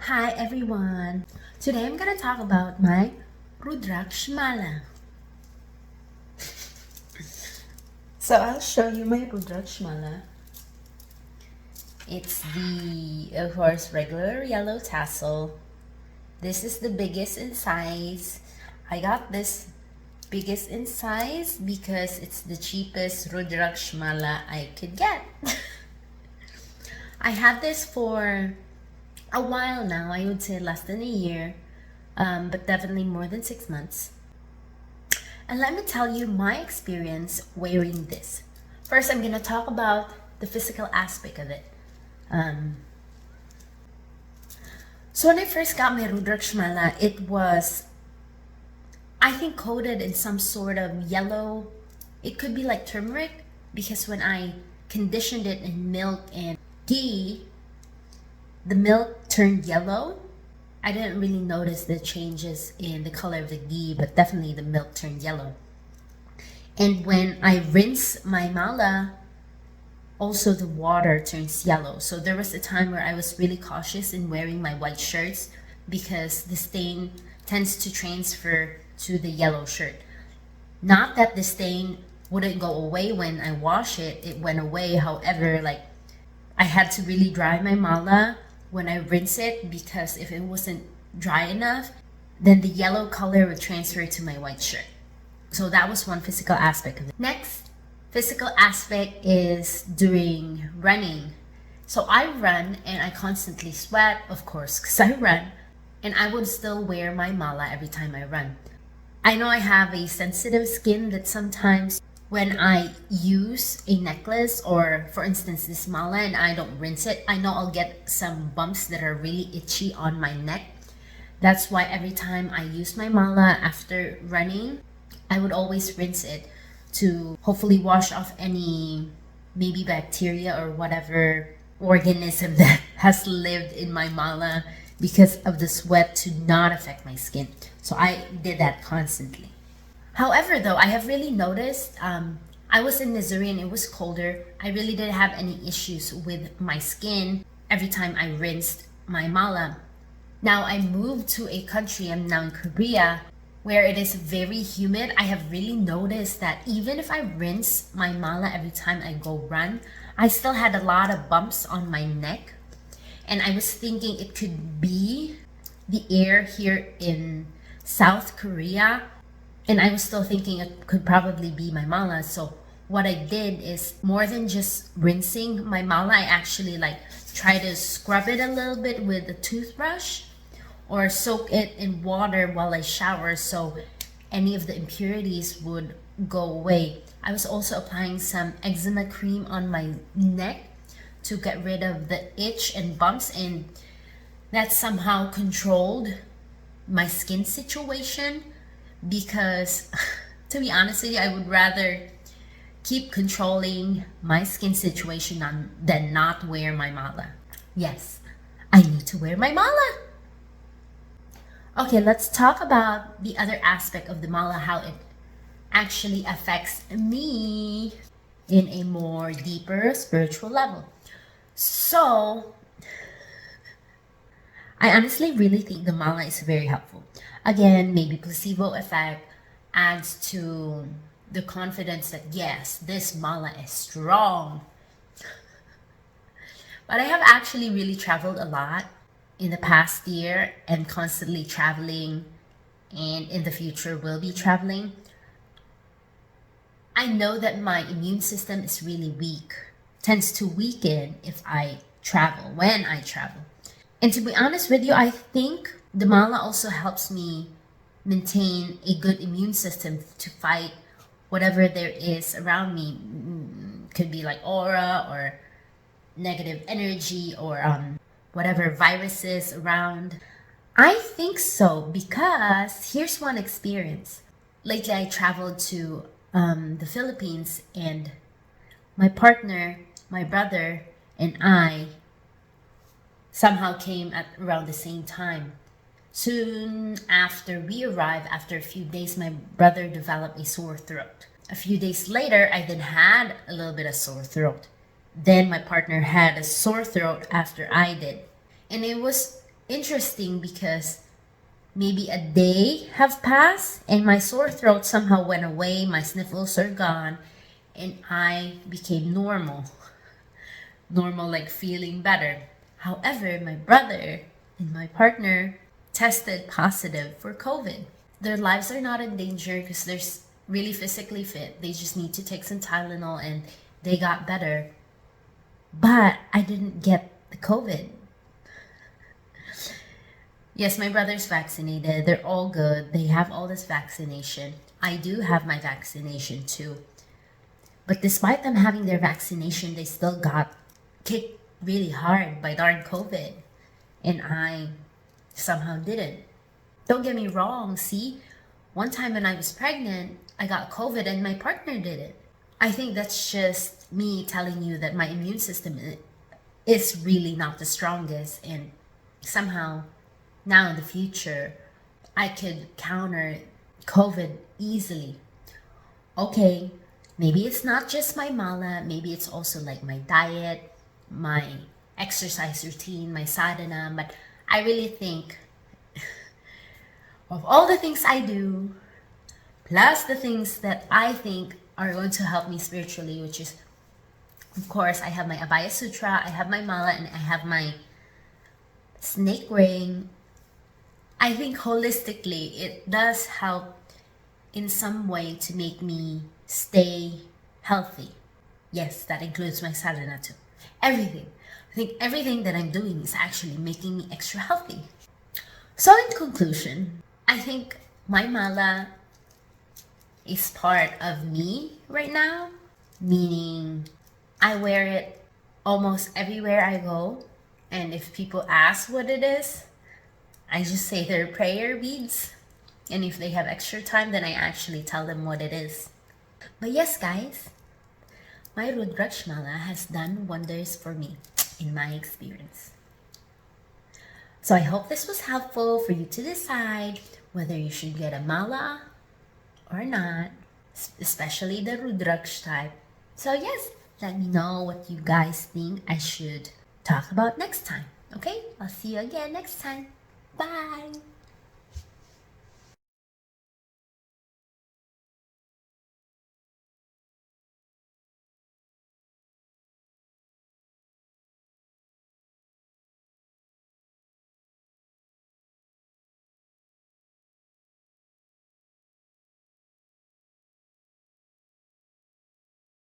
Hi everyone! Today I'm gonna talk about my Rudraksha Mala. So I'll show you my Rudraksha Mala. It's the, of course, regular yellow tassel. This is the biggest in size. I got this biggest in size because it's the cheapest Rudraksha Mala I could get. I had this for a while now. I would say less than a year, but definitely more than 6 months. And let me tell you my experience wearing this. First, I'm gonna talk about the physical aspect of it. So when I first got my Rudraksha Mala, it was, I think, coated in some sort of yellow. It could be like turmeric, because when I conditioned it in milk and ghee, the milk turned yellow. I didn't really notice the changes in the color of the ghee, but definitely the milk turned yellow. And when I rinse my mala, also the water turns yellow. So there was a time where I was really cautious in wearing my white shirts because the stain tends to transfer to the yellow shirt. Not that the stain wouldn't go away when I wash it, it went away. However, I had to really dry my mala when I rinse it, because if it wasn't dry enough, then the yellow color would transfer to my white shirt. So that was one physical aspect of it. Next physical aspect is during running. So I run and I constantly sweat, of course, because I run, and I would still wear my mala every time I run. I know I have a sensitive skin that sometimes when I use a necklace, or for instance this mala, and I don't rinse it, I know I'll get some bumps that are really itchy on my neck. That's why every time I use my mala after running, I would always rinse it to hopefully wash off any maybe bacteria or whatever organism that has lived in my mala because of the sweat to not affect my skin. So I did that constantly. However, though, I have really noticed, I was in Missouri and it was colder. I really didn't have any issues with my skin every time I rinsed my mala. Now I moved to a country, I'm now in Korea, where it is very humid. I have really noticed that even if I rinse my mala every time I go run, I still had a lot of bumps on my neck. And I was thinking it could be the air here in South Korea. And I was still thinking it could probably be my mala. So what I did is, more than just rinsing my mala, I actually try to scrub it a little bit with a toothbrush or soak it in water while I shower, so any of the impurities would go away. I was also applying some eczema cream on my neck to get rid of the itch and bumps, and that somehow controlled my skin situation. Because to be honest with you, I would rather keep controlling my skin situation than not wear my mala. Yes, I need to wear my mala. Okay, let's talk about the other aspect of the mala, how it actually affects me in a more deeper spiritual level. So I honestly really think the mala is very helpful. Again, maybe placebo effect adds to the confidence that yes, this mala is strong. But I have actually really traveled a lot in the past year, and constantly traveling, and in the future will be traveling. I know that my immune system is really weak, tends to weaken if I travel, when I travel. And to be honest with you, I think the mala also helps me maintain a good immune system to fight whatever there is around me. Could be like aura or negative energy or whatever viruses around. I think so, because here's one experience. Lately I traveled to the Philippines, and my partner, my brother, and I somehow came at around the same time. Soon after we arrived, after a few days, my brother developed a sore throat. A few days later, I then had a little bit of sore throat. Then my partner had a sore throat after I did. And it was interesting because maybe a day have passed and my sore throat somehow went away, my sniffles are gone, and I became normal. Normal, like feeling better. However, my brother and my partner tested positive for COVID. Their lives are not in danger because they're really physically fit. They just need to take some Tylenol and they got better. But I didn't get the COVID. Yes, my brother's vaccinated. They're all good. They have all this vaccination. I do have my vaccination too. But despite them having their vaccination, they still got kicked really hard by darn COVID. And I somehow didn't. Don't get me wrong, see? One time when I was pregnant, I got COVID and my partner did it. I think that's just me telling you that my immune system is really not the strongest, and somehow now in the future I could counter COVID easily. Okay, maybe it's not just my mala, maybe it's also like my diet, my exercise routine, my sadhana, but I really think of all the things I do, plus the things that I think are going to help me spiritually, which is, of course, I have my Abhaya Sutra, I have my mala, and I have my snake ring. I think holistically, it does help in some way to make me stay healthy. Yes, that includes my sadhana too. Everything. I think everything that I'm doing is actually making me extra healthy. So in conclusion, I think my mala is part of me right now, meaning I wear it almost everywhere I go. And if people ask what it is, I just say they're prayer beads. And if they have extra time, then I actually tell them what it is. But yes, guys, my Rudraksha Mala has done wonders for me in my experience. So I hope this was helpful for you to decide whether you should get a mala or not, especially the Rudraksh type. So yes, let me know what you guys think I should talk about next time. Okay, I'll see you again next time. Bye!